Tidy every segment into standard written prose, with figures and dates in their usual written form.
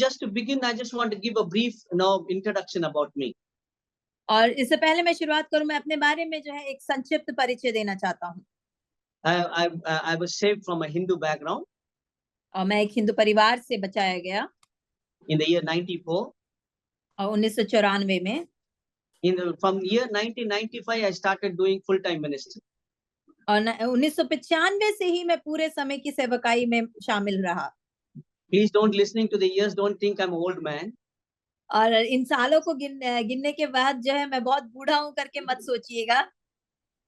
just to begin, I just want to give a brief introduction about me. और इससे पहले मैं शुरुआत करूं, मैं अपने बारे में जो है एक संक्षिप्त परिचय देना चाहता हूं। I was saved from a Hindu background और मैं एक हिंदू परिवार से बचाया गया in the year 94. और 1994 में From year 1995, I started doing full-time ministry. और 1995 से ही मैं पूरे समय की सेवकाई में शामिल रहा। Please don't listening to the years, don't think I'm an old man. और इन सालों को गिनने के बाद जो है मैं बहुत बूढ़ा हूं करके मत सोचिएगा।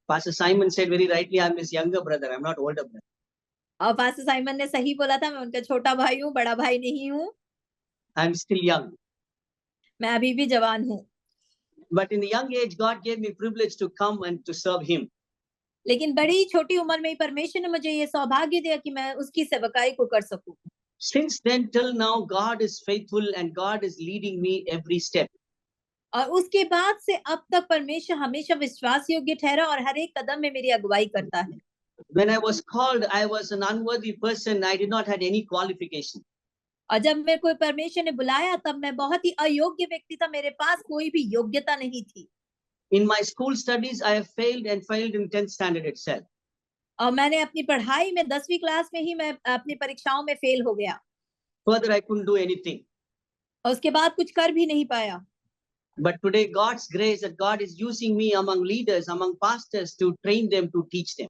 Pastor Simon said very rightly, I'm his younger brother, I'm not older brother. और पास्टर साइमन ने सही बोला था, मैं उनका छोटा भाई हूँ, बड़ा भाई नहीं हूँ। I'm still young. मैं अभी भी जवान हूँ। But in the young age, God gave me privilege to come and to serve Him. लेकिन बड़ी छोटी उम्र में ही परमेश्वर ने मुझे ये सौभाग्य दिया कि मैं उसकी सेवकाई को कर सकूं। Since then till now, God is faithful and God is leading me every step. और उसके बाद से अब तक परमेश्वर हमेशा विश्वास योग्य ठहरा और हर एक कदम में मेरी अगुवाई करता है। When I was called, I was an unworthy person. I did not have any qualification. और जब मेरे को परमेश्वर ने बुलाया तब मैं बहुत ही अयोग्य व्यक्ति था, मेरे पास कोई भी योग्यता नहीं थी। In my school studies, I have failed in 10th standard itself. और मैंने अपनी पढ़ाई में 10वीं क्लास में ही मैं अपनी परीक्षाओं में फेल हो गया। Further, I couldn't do anything. और उसके बाद कुछ कर भी नहीं पाया। But today, God's grace that God is using me among leaders, among pastors to train them, to teach them.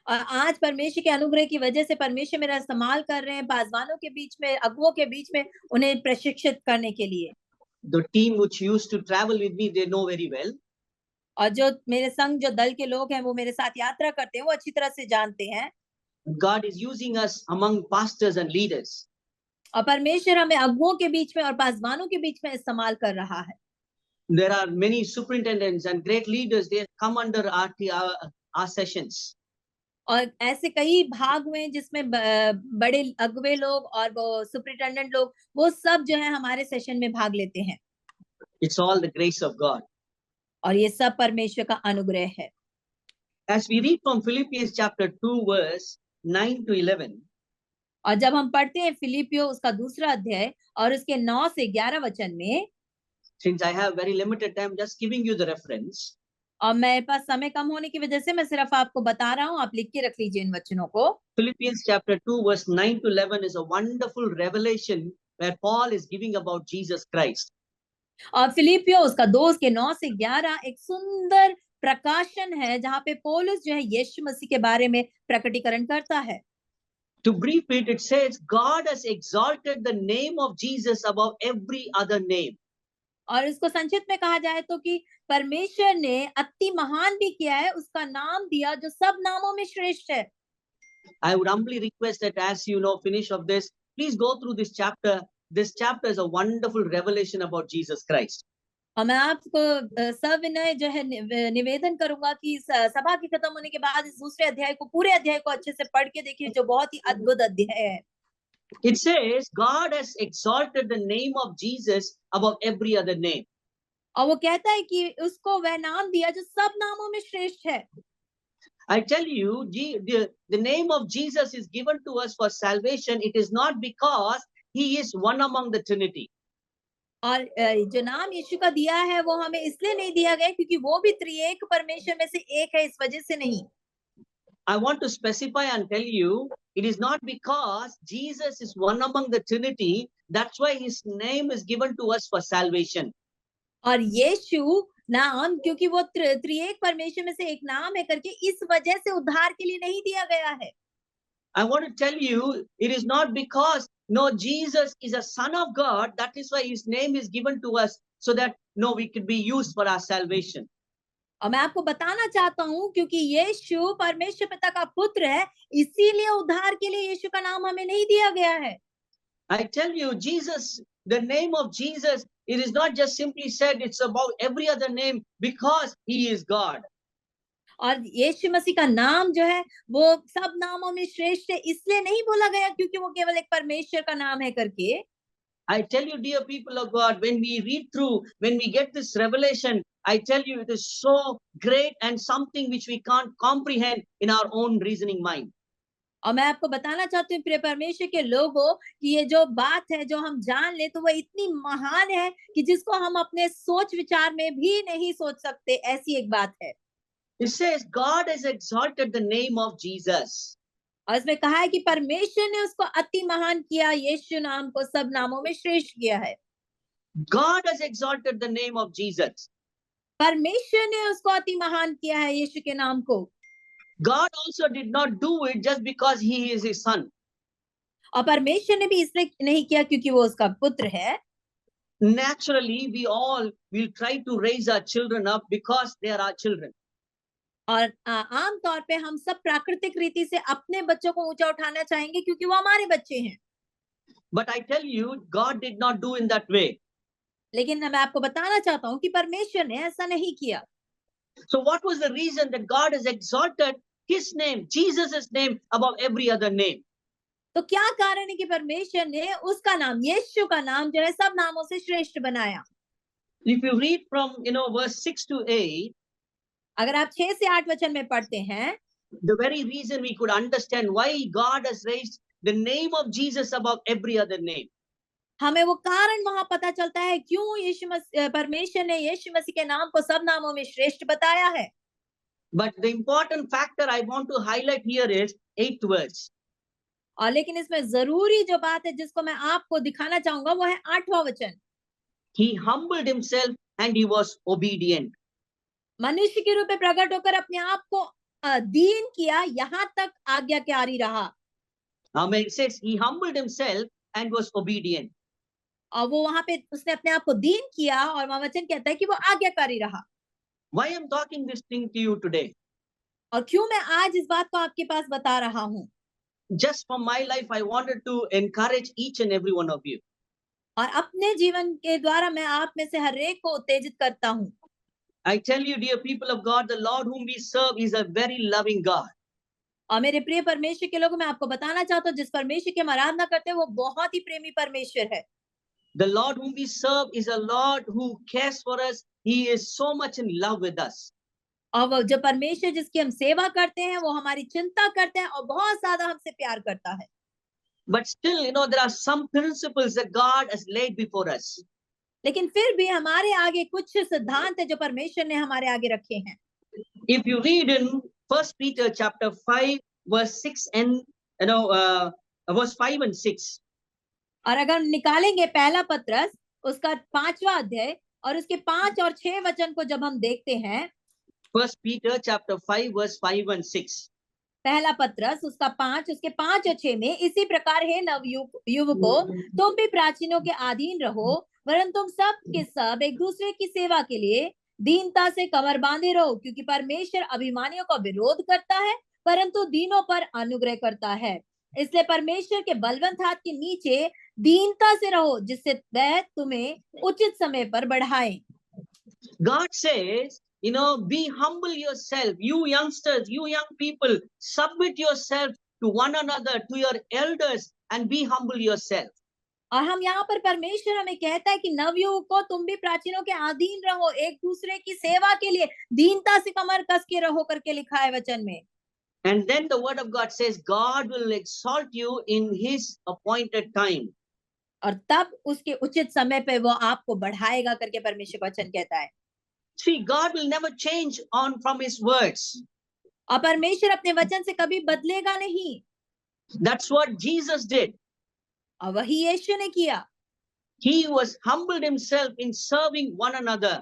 और आज परमेश्वर के अनुग्रह की वजह से परमेश्वर मेरा इस्तेमाल कर रहे हैं पासवानों के बीच में, अगुवों के बीच में उन्हें प्रशिक्षित करने के लिए। The team which used to travel with me, they know very well. और जो मेरे संग जो दल के लोग हैं वो मेरे साथ यात्रा करते हैं, वो अच्छी तरह से जानते हैं। God is using us among pastors and leaders. और परमेश्वर हमें अगुवों के बीच में और पासवानों के बीच में इस्तेमाल कर रहा है। There are many superintendents and great leaders. They come under our sessions. और ऐसे कई भाग हुए जिसमें बड़े अगुवे लोग और वो सुपरिटेंडेंट लोग, वो सब जो है हमारे सेशन में भाग लेते हैं। It's all the grace of God. और ये सब परमेश्वर का अनुग्रह है। As we read from Philippians chapter 2 verse 9 to 11. और जब हम पढ़ते हैं फिलिपियो उसका दूसरा अध्याय और उसके 9 से 11 वचन में, Since I have very limited time, just giving you the reference. और मेरे पास समय कम होने की वजह से मैं सिर्फ आपको बता रहा हूँ, आप लिख के रख लीजिए इन वचनों को। Philippians chapter 2 verse 9 to 11 is a wonderful revelation where Paul is giving about Jesus Christ. और फिलिपियो उसका 2 के 9 से 11 एक सुंदर प्रकाशन है जहाँ पे पौलुस जो है यीशु मसीह के बारे में प्रकटीकरण करता है। To brief it, it says God has exalted the name of Jesus above every other name. और इसको संक्षिप्त में कहा जाए तो कि परमेश्वर ने अति महान भी किया है, उसका नाम दिया जो सब नामों में श्रेष्ठ है। I would humbly request that as you know finish of this, please go through this chapter. This chapter is a wonderful revelation about Jesus Christ. और मैं आपको सविनय जो है निवेदन करूंगा कि सभा की खत्म होने के बाद इस दूसरे अध्याय को, पूरे अध्याय को अच्छे से पढ़ के देखिए, जो बहुत ही अद्भुत अध्याय है। It says God has exalted the name of Jesus above every other name. और वो कहता है कि उसको वह नाम दिया जो सब नामों में श्रेष्ठ है। I tell you, the name of Jesus is given to us for salvation. It is not because he is one among the Trinity. और जो नाम यीशु का दिया है वो हमें इसलिए नहीं दिया गया क्योंकि वो भी त्रिएक परमेश्वर में से एक है, इस वजह से नहीं। I want to specify and tell you, it is not because Jesus is one among the Trinity, that's why his name is given to us for salvation. और यीशु नाम क्योंकि वो त्रिएक परमेश्वर में से एक नाम है करके इस वजह से उद्धार के लिए नहीं दिया गया है। I want to tell you, it is not because Jesus is a son of God, that is why his name is given to us so that we could be used for our salvation. और मैं आपको बताना चाहता हूँ क्योंकि यीशु परमेश्वर पिता का पुत्र है, इसीलिए उद्धार के लिए यीशु का नाम हमें नहीं दिया गया है। I tell you, Jesus, the name of Jesus, it is not just simply said, it's about every other name because he is God. और यीशु मसीह का नाम जो है वो सब नामों में श्रेष्ठ है, इसलिए नहीं बोला गया क्योंकि वो केवल एक परमेश्वर का नाम है करके। I tell you, dear people of God, when we read through, when we get this revelation, I tell you, it is so great and something which we can't comprehend in our own reasoning mind. और मैं आपको बताना चाहती हूँ प्रिय परमेश्वर के लोगों कि ये जो बात है जो हम जान ले तो वह इतनी महान है कि जिसको हम अपने सोच विचार में भी नहीं सोच सकते, ऐसी एक बात है। It says God has exalted the name of Jesus. और इसमें कहा है कि परमेश्वर ने उसको अति महान किया, यीशु नाम को सब नामों में श्रेष्ठ किया है। God has exalted the name of Jesus. परमेश्वर ने उसको अति महान किया है यीशु के नाम को। God also did not do it just because he is his son. और परमेश्वर ने भी इसलिए नहीं किया क्योंकि वो उसका पुत्र है। Naturally, we all will try to raise our children up because they are our children. और आम तौर पे हम सब प्राकृतिक रीति से अपने बच्चों को ऊंचा उठाना चाहेंगे क्योंकि वो हमारे बच्चे हैं। But I tell you, God did not do in that way. लेकिन मैं आपको बताना चाहता हूँ कि परमेश्वर ने ऐसा नहीं किया। So what was the reason that God has exalted his name, Jesus' name, above every other name? तो क्या कारण है कि परमेश्वर ने उसका नाम, यीशु का नाम जो है सब नामों से श्रेष्ठ बनाया। If you read from verse 6 to 8, अगर आप 6 से 8 वचन में पढ़ते हैं, the very reason we could understand why God has raised the name of Jesus above every other name. हमें वो कारण वहां पता चलता है क्यों परमेश्वर ने यीशु मसीह के नाम को सब नामों में श्रेष्ठ बताया है। But the important factor I want to highlight here is 8th verse. और लेकिन इसमें जरूरी जो बात है जिसको मैं आपको दिखाना चाहूंगा वो है 8वां वचन। He humbled himself and he was obedient. मनुष्य के रूप में प्रकट होकर अपने आप को दीन किया, यहाँ तक आज्ञाकारी रहा। It says he humbled himself and was obedient. और वो वहां पे उसने अपने आप को दीन किया और वहां वचन कहता है कि वो आज्ञाकारी रहा। Why I'm talking this thing to you today? और क्यों मैं आज इस बात को आपके पास बता रहा हूँ? Just from my life, I wanted to encourage each and every one of you. और अपने जीवन के द्वारा मैं आप में से हर एक को उत्तेजित करता हूँ। I tell you, dear people of God, the Lord whom we serve is a very loving God. और मेरे प्रिय परमेश्वर के लोगों, मैं आपको बताना चाहता हूँ जिस परमेश्वर की हम आराधना करते हैं वो बहुत ही प्रेमी परमेश्वर है। The Lord whom we serve is a Lord who cares for us. He is so much in love with us. और वो जो परमेश्वर जिसकी हम सेवा करते हैं वो हमारी चिंता करते हैं और बहुत ज्यादा हमसे प्यार करता है। But still, there are some principles that God has laid before us. लेकिन फिर भी हमारे आगे कुछ सिद्धांत है जो परमेश्वर ने हमारे आगे रखे हैं। If you read in 1 Peter chapter 5 verse 6 and verse 5 and 6. और अगर निकालेंगे पहला पत्रस उसका 5वां अध्याय और उसके 5 और 6 वचन को जब हम देखते हैं, 1 Peter chapter 5 verse 5 and 6. पहला पत्रस उसका 5 उसके 5 और 6 में इसी प्रकार है युवकों, तुम भी प्राचीनों के अधीन रहो, वरन तुम सब के सब एक दूसरे की सेवा के लिए दीनता से कमर बांधे रहो, क्योंकि परमेश्वर अभिमानियों का विरोध करता है परंतु दीनों पर अनुग्रह करता है। इसलिए परमेश्वर के बलवंत हाथ के नीचे दीनता से रहो, जिससे वह तुम्हें उचित समय पर बढ़ाए। God says, be humble yourself. You youngsters, you young people, submit yourself to one another, to your elders, and be humble yourself. और हम यहाँ पर परमेश्वर हमें कहता है कि नवयुवकों तुम भी प्राचीनों के अधीन रहो, एक दूसरे की सेवा के लिए दीनता से कमर कस के रहो करके लिखा है वचन में। And then the word of God says, God will exalt you in his appointed time. और तब उसके उचित समय पे वो आपको बढ़ाएगा करके परमेश्वर वचन कहता है। See, God will never change on from his words. और परमेश्वर अपने वचन से कभी बदलेगा नहीं। That's what Jesus did. और वही यीशु ने किया। He was humbled himself in serving one another.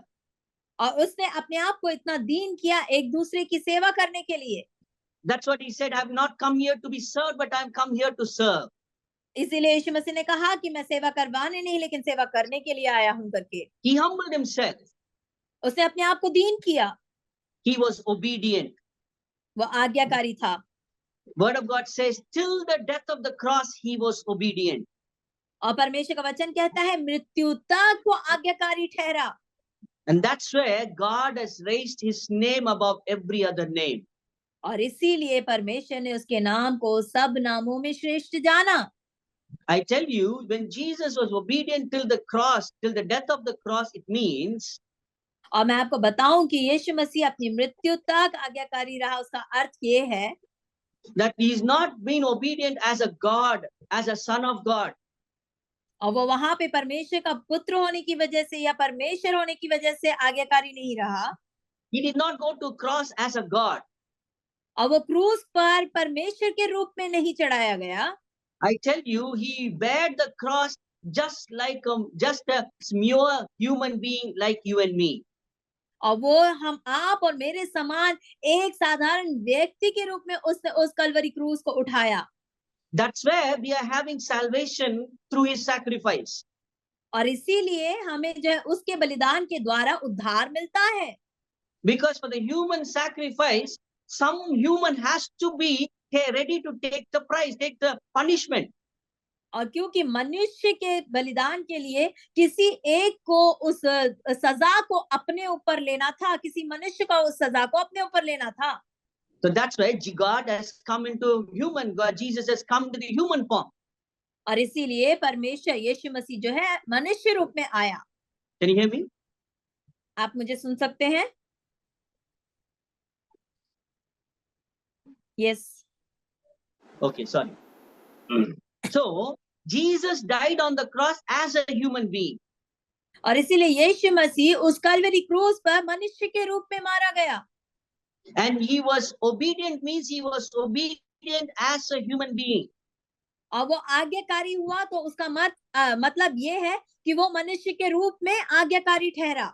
और उसने अपने आप को इतना दीन किया एक दूसरे की सेवा करने के लिए। That's what he said, I have not come here to be served, but I have come here to serve. इसीलिए यीशु मसीह ने कहा कि मैं सेवा करवाने नहीं लेकिन सेवा करने के लिए आया हूं करके। He humbled himself. उसने अपने आप को दीन किया। He was obedient. वो आज्ञाकारी था। Word of God says, till the death of the cross, he was obedient. और परमेश्वर का वचन कहता है मृत्यु तक वो आज्ञाकारी ठहरा। And that's where God has raised his name above every other name. और इसीलिए परमेश्वर ने उसके नाम को सब नामों में श्रेष्ठ जाना। I tell you, when Jesus was obedient till the cross, till the death of the cross, it means और मैं आपको बताऊं कि यीशु मसीह अपनी मृत्यु तक आज्ञाकारी रहा, उसका अर्थ ये है that he is not being obedient as a God, as a son of God. और वो वहां पे परमेश्वर का पुत्र होने की वजह से या परमेश्वर होने की वजह से आज्ञाकारी नहीं रहा, He did not go to cross as a God. और वो क्रूस पर परमेश्वर के रूप में नहीं चढ़ाया गया। I tell you, he bare the cross just like just a mere human being like you and me. और वो हम आप और मेरे समान एक साधारण व्यक्ति के रूप में उस कलवरी क्रूस को उठाया। That's where we are having salvation through his sacrifice. और इसीलिए हमें जो है उसके बलिदान के द्वारा उद्धार मिलता है। Because for the human sacrifice, some human has to be ready to take the price, take the punishment. और क्योंकि मनुष्य के बलिदान के लिए किसी एक को उस सजा को अपने ऊपर लेना था, किसी मनुष्य का उस सजा को अपने ऊपर लेना था। So that's why God has come into human. God, Jesus has come to the human form. और इसीलिए परमेश्वर यीशु मसीह जो है मनुष्य रूप में आया। Can you hear me? आप मुझे सुन सकते हैं? Yes. Okay, sorry. So Jesus died on the cross as a human being. और इसीलिए यीशु मसीह उस कलवरी क्रूस पर मनुष्य के रूप में मारा गया। And he was obedient, means he was obedient as a human being. और वो आज्ञाकारी हुआ तो उसका मतलब ये है कि वो मनुष्य के रूप में आज्ञाकारी ठहरा।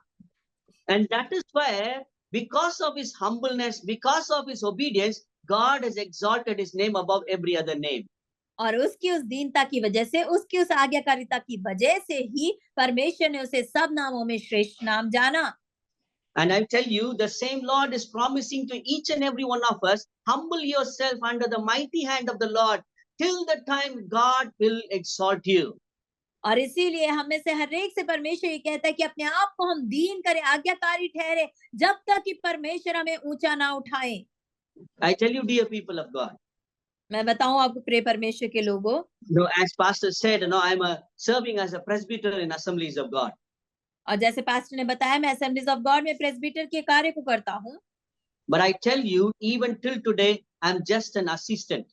And that is why, because of his humbleness, because of his obedience, God has exalted his name above every other name. और उसकी उस दीनता की वजह से, उसकी उस आज्ञाकारिता की वजह से ही परमेश्वर ने उसे सब नामों में श्रेष्ठ नाम जाना। And I tell you, the same Lord is promising to each and every one of us, humble yourself under the mighty hand of the Lord till the time God will exalt you. और इसीलिए हमें से हर एक से परमेश्वर ये कहता है कि अपने आप को हम दीन करें, आज्ञाकारी ठहरे, जब तक कि परमेश्वर हमें ऊंचा ना उठाए। I tell you, dear people of God. मैं बताऊं आपको प्रिय परमेश्वर के लोगों, As Pastor said, I'm serving as a presbyter in Assemblies of God. और जैसे पास्टर ने बताया, मैं असेंबलीज ऑफ गॉड में प्रेस्बिटर के कार्य को करता हूँ। But I tell you, even till today, I'm just an assistant.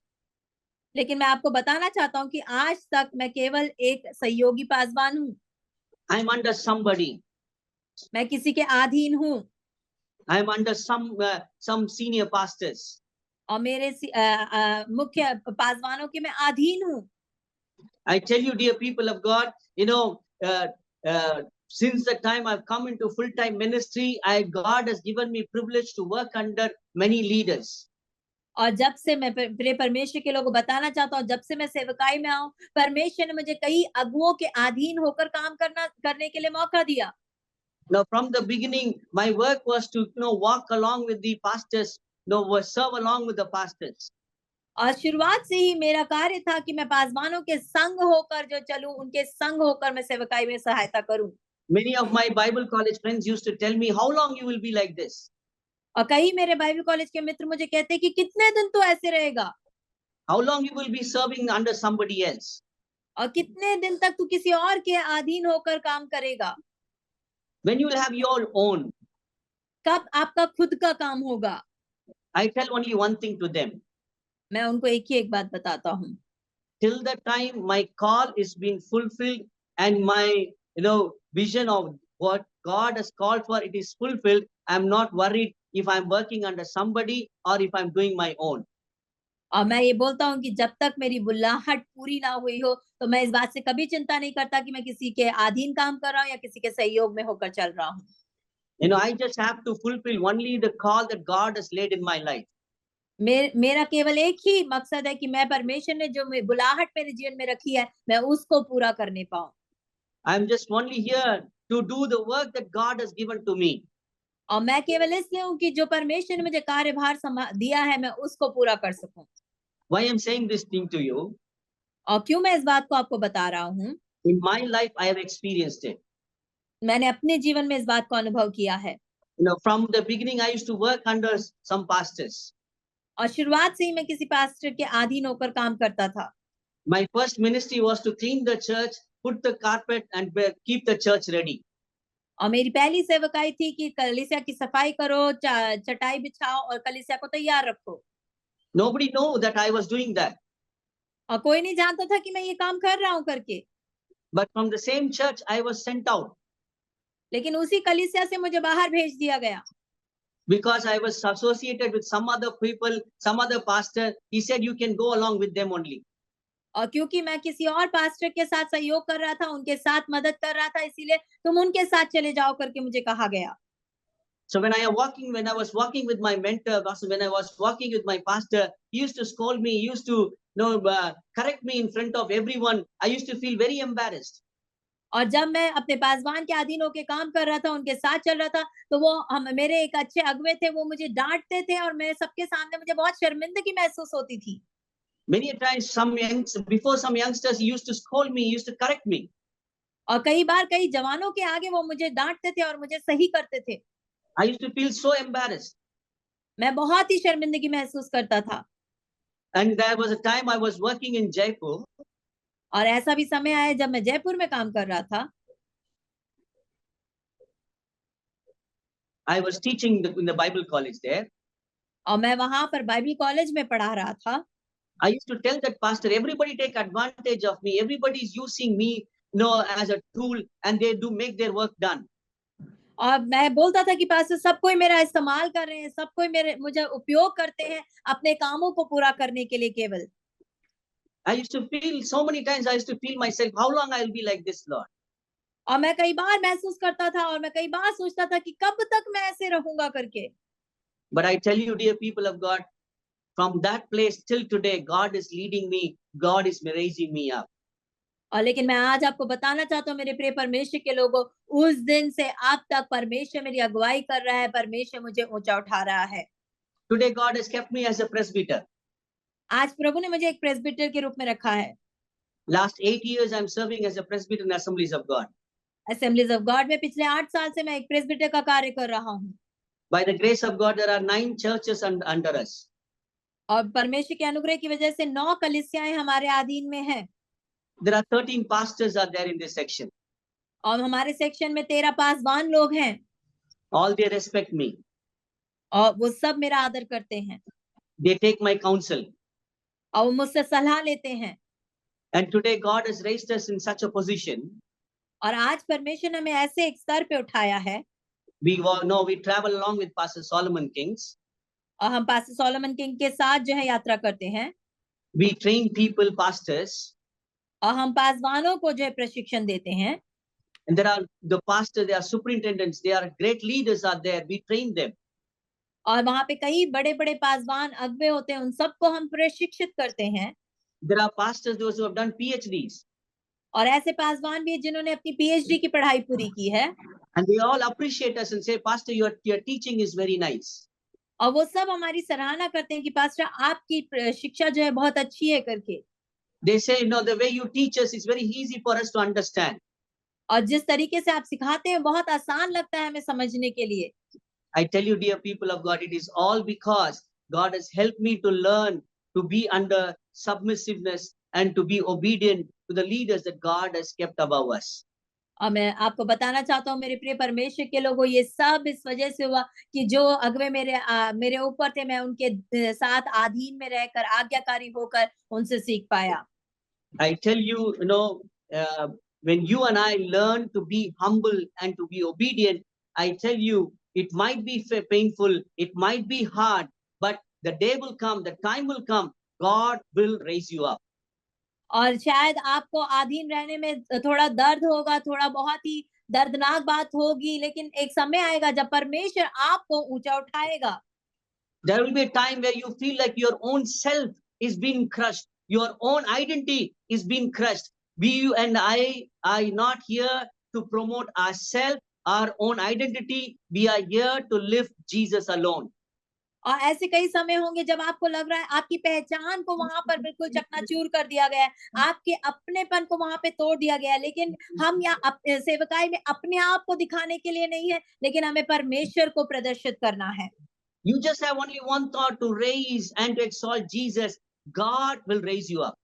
लेकिन मैं आपको बताना चाहता हूँ कि आज तक मैं केवल एक सहयोगी पासवान हूँ। I'm under somebody. मैं किसी के अधीन हूँ। I'm under some senior pastors. और मेरे मुख्य पासवानों के मैं अधीन हूँ। I tell you, dear people of God, since the time I've come into full-time ministry, God has given me privilege to work under many leaders. और जब से मैं प्रिय परमेश्वर के लोगों बताना चाहता हूँ, जब से मैं सेवकाई में आऊँ, परमेश्वर ने मुझे कई अगुओं के अधीन होकर काम करने के लिए मौका दिया। Now, from the beginning, my work was to walk along with the pastors, serve along with the pastors. और शुरुआत से ही मेरा कार्य था कि मैं पासवानों के संग होकर जो चलूं, उनके संग होकर मैं सेवकाई में सहायता करूं। Many of my Bible college friends used to tell me, how long you will be like this? और कई मेरे बाइबल कॉलेज के मित्र मुझे कहते हैं कि कितने दिन तो ऐसे रहेगा? How long you will be serving under somebody else? और कितने दिन तक तू किसी और के अधीन होकर काम करेगा? When you will have your own? कब आपका खुद का काम होगा? I tell only one thing to them. मैं उनको एक बात बताता हूँ। Till the time my call is being fulfilled and my vision of what God has called for, it is fulfilled, I'm not worried if I'm working under somebody or if I'm doing my own. और मैं ये बोलता हूँ कि जब तक मेरी बुलाहट पूरी ना हुई हो, तो मैं इस बात से कभी चिंता नहीं करता कि मैं किसी के अधीन काम कर रहा हूँ या किसी के सहयोग में होकर चल रहा हूँ। I just have to fulfill only the call that God has laid in my life. मेरा केवल एक ही मकसद है कि मैं परमेश्वर ने जो बुलाहट मेरे जीवन में रखी है, मैं उसको पूरा करने पाऊँ। I'm just only here to do the work that God has given to me. और मैं केवल इसलिए हूँ कि जो परमेश्वर ने मुझे कार्यभार दिया है, मैं उसको पूरा कर सकूं। Why I'm saying this thing to you? और क्यों मैं इस बात को आपको बता रहा हूँ? In my life, I have experienced it. मैंने अपने जीवन में इस बात को अनुभव किया है। From the beginning, I used to work under some pastors. और शुरुआत से ही मैं किसी पास्टर के अधीन होकर काम करता था। My first ministry was to clean the church, put the carpet, and keep the church ready. और मेरी पहली सेवकाई थी कि कलीसिया की सफाई करो, चटाई बिछाओ और कलीसिया को तैयार रखो। Nobody knew that I was doing that. और कोई नहीं जानता था कि मैं ये काम कर रहा हूँ करके। But from the same church, I was sent out लेकिन उसी कलीसिया से मुझे बाहर भेज दिया गया, because I was associated with some other people, some other pastor. He said, you can go along with them only. और क्योंकि मैं किसी और पास्टर के साथ सहयोग कर रहा था, उनके साथ मदद कर रहा था, इसीलिए तुम उनके साथ चले जाओ करके मुझे कहा गया। So when I was walking with my mentor, when I was walking with my pastor, he used to scold me, he used to correct me in front of everyone. I used to feel very embarrassed. और जब मैं अपने पासवान के अधीन होके काम कर रहा था, उनके साथ चल रहा था, तो वो हम मेरे एक अच्छे अगुवे थे, वो मुझे डाँटते थे और मैं सबके सामने मुझे बहुत शर्मिंदगी महसूस होती थी। Many a times, before some youngsters, he used to scold me, he used to correct me. और कई बार कई जवानों के आगे वो मुझे डाँटते थे और मुझे सही करते थे। I used to feel so embarrassed. मैं बहुत ही शर्मिंदगी महसूस करता था। And there was a time I was working in Jaipur. और ऐसा भी समय आया जब मैं जयपुर में काम कर रहा था। I was teaching in the Bible college there. और मैं वहाँ पर बाइबल कॉलेज में पढ़ा रहा था। I used to tell that pastor, everybody take advantage of me. Everybody is using me, as a tool, and they do make their work done. और मैं बोलता था कि पास्टर सब कोई मेरा इस्तेमाल कर रहे हैं, सब कोई मुझे उपयोग करते हैं अपने कामों को पूरा करने के लिए केवल। I used to feel so many times, I used to feel myself, how long I'll be like this, Lord? और मैं कई बार महसूस करता था और मैं कई बार सोचता था कि कब तक मैं ऐसे रहूंगा करके। But I tell you, dear people of God, from that place till today, God is leading me. God is raising me up. और लेकिन मैं आज आपको बताना चाहता हूँ मेरे प्रिय परमेश्वर के लोगों, उस दिन से अब तक परमेश्वर मेरी अगुवाई कर रहा है, परमेश्वर मुझे ऊंचा उठा रहा है। Today, God has kept me as a presbyter. आज प्रभु ने मुझे एक प्रेस्बिटर के रूप में रखा है। Last 8 years, I'm serving as a presbyter in Assemblies of God. Assemblies of God में पिछले 8 साल से मैं एक प्रेस्बिटर का कार्य कर रहा हूँ। By the grace of God, there are 9 churches under us. और परमेश्वर के अनुग्रह की वजह से 9 कलीसियाएं हमारे अधीन में हैं। There are 13 pastors are there in this section. और हमारे सेक्शन में 13 पासवान लोग हैं। All they respect me. और वो सब मेरा आदर करते हैं। They take my counsel. और वो मुझसे सलाह लेते हैं। And today, God has raised us in such a position. और आज परमेश्वर ने हमें ऐसे एक स्तर पे उठाया है। We travel along with Pastor Solomon Kings. और हम पास्टर सोलोमन किंग के साथ जो है यात्रा करते हैं। We train people, pastors. और हम पासवानों को जो है प्रशिक्षण देते हैं। And there are the pastors, they are superintendents, they are great leaders are there. We train them. और वहाँ पे कई बड़े-बड़े पासवान अगुवे होते हैं, उन सबको हम प्रशिक्षित करते हैं। There are pastors, those who have done PhDs. और ऐसे पासवान भी हैं जिन्होंने अपनी पीएचडी की पढ़ाई पूरी की है। And they all appreciate us and say, Pastor, your teaching is very nice. और वो सब हमारी सराहना करते हैं कि पास्टर आपकी शिक्षा जो है बहुत अच्छी है करके। They say, the way you teach us is very easy for us to understand. और जिस तरीके से आप सिखाते हैं बहुत आसान लगता है हमें समझने के लिए। I tell you, dear people of God, it is all because God has helped me to learn to be under submissiveness and to be obedient to the leaders that God has kept above us. और मैं आपको बताना चाहता हूँ मेरे प्रिय परमेश्वर के लोगों, ये सब इस वजह से हुआ कि जो अगुवे मेरे ऊपर थे, मैं उनके साथ अधीन में रहकर आज्ञाकारी होकर उनसे सीख पाया। I tell you, when you and I learn to be humble and to be obedient, I tell you, it might be painful, it might be hard, but the day will come, the time will come, God will raise you up. और शायद आपको अधीन रहने में थोड़ा दर्द होगा, थोड़ा बहुत ही दर्दनाक बात होगी, लेकिन एक समय आएगा जब परमेश्वर आपको ऊंचा उठाएगा। There will be a time where you feel like your own self is being crushed, your own identity is being crushed. We and I are not here to promote ourselves, our own identity. We are here to lift Jesus alone. और ऐसे कई समय होंगे जब आपको लग रहा है आपकी पहचान को वहां पर बिल्कुल चकनाचूर कर दिया गया है, आपके अपनेपन को वहां पे तोड़ दिया गया है, लेकिन हम यहाँ सेवकाई में अपने आप को दिखाने के लिए नहीं है, लेकिन हमें परमेश्वर को प्रदर्शित करना है। You just have only one thought, to raise and to exalt Jesus. God will raise you up.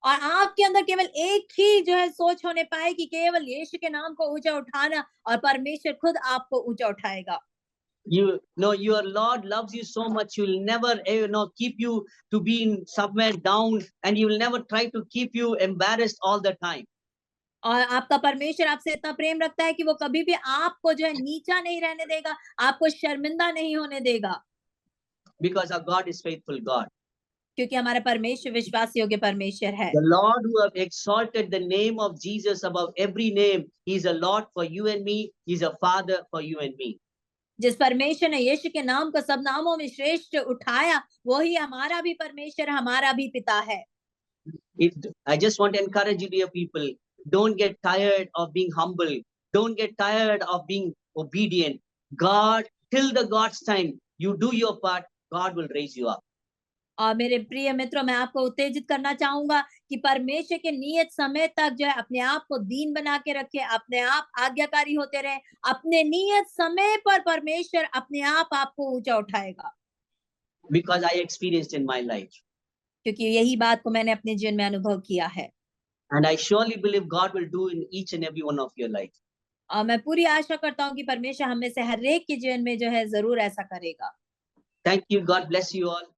और आपके अंदर केवल एक ही जो है सोच होने पाए कि केवल यीशु के नाम को ऊंचा उठाना, और परमेश्वर खुद आपको ऊंचा उठाएगा। You know, your Lord loves you so much. You'll never, keep you to be in somewhere down, and He will never try to keep you embarrassed all the time. और आपका परमेश्वर आपसे इतना प्रेम रखता है कि वो कभी भी आपको जो है नीचा नहीं रहने देगा, आपको शर्मिंदा नहीं होने देगा। Because our God is faithful God. क्योंकि हमारा परमेश्वर विश्वास योग्य परमेश्वर है। The Lord who have exalted the name of Jesus above every name, He is a Lord for you and me. He is a Father for you and me. जिस परमेश्वर ने यीशु के नाम को सब नामों में श्रेष्ठ उठाया, वही हमारा भी परमेश्वर, हमारा भी पिता है। I just want to encourage you, dear people, don't get tired of being humble. Don't get tired of being obedient. God, till the God's time, you do your part, God will raise you up. और मेरे प्रिय मित्रों, मैं आपको उत्तेजित करना चाहूंगा कि परमेश्वर के नियत समय तक जो है अपने आप को दीन बना के रखे, अपने आप आज्ञाकारी होते रहे। अपने नियत समय पर परमेश्वर अपने आप आपको ऊंचा उठाएगा। Because I experienced in my life. क्योंकि यही बात को मैंने अपने जीवन में अनुभव किया है। And I surely believe God will do in each and every one of your life. और मैं पूरी आशा करता हूँ कि परमेश्वर हम में से हर एक के जीवन में जो है जरूर ऐसा करेगा। Thank you. God bless you all.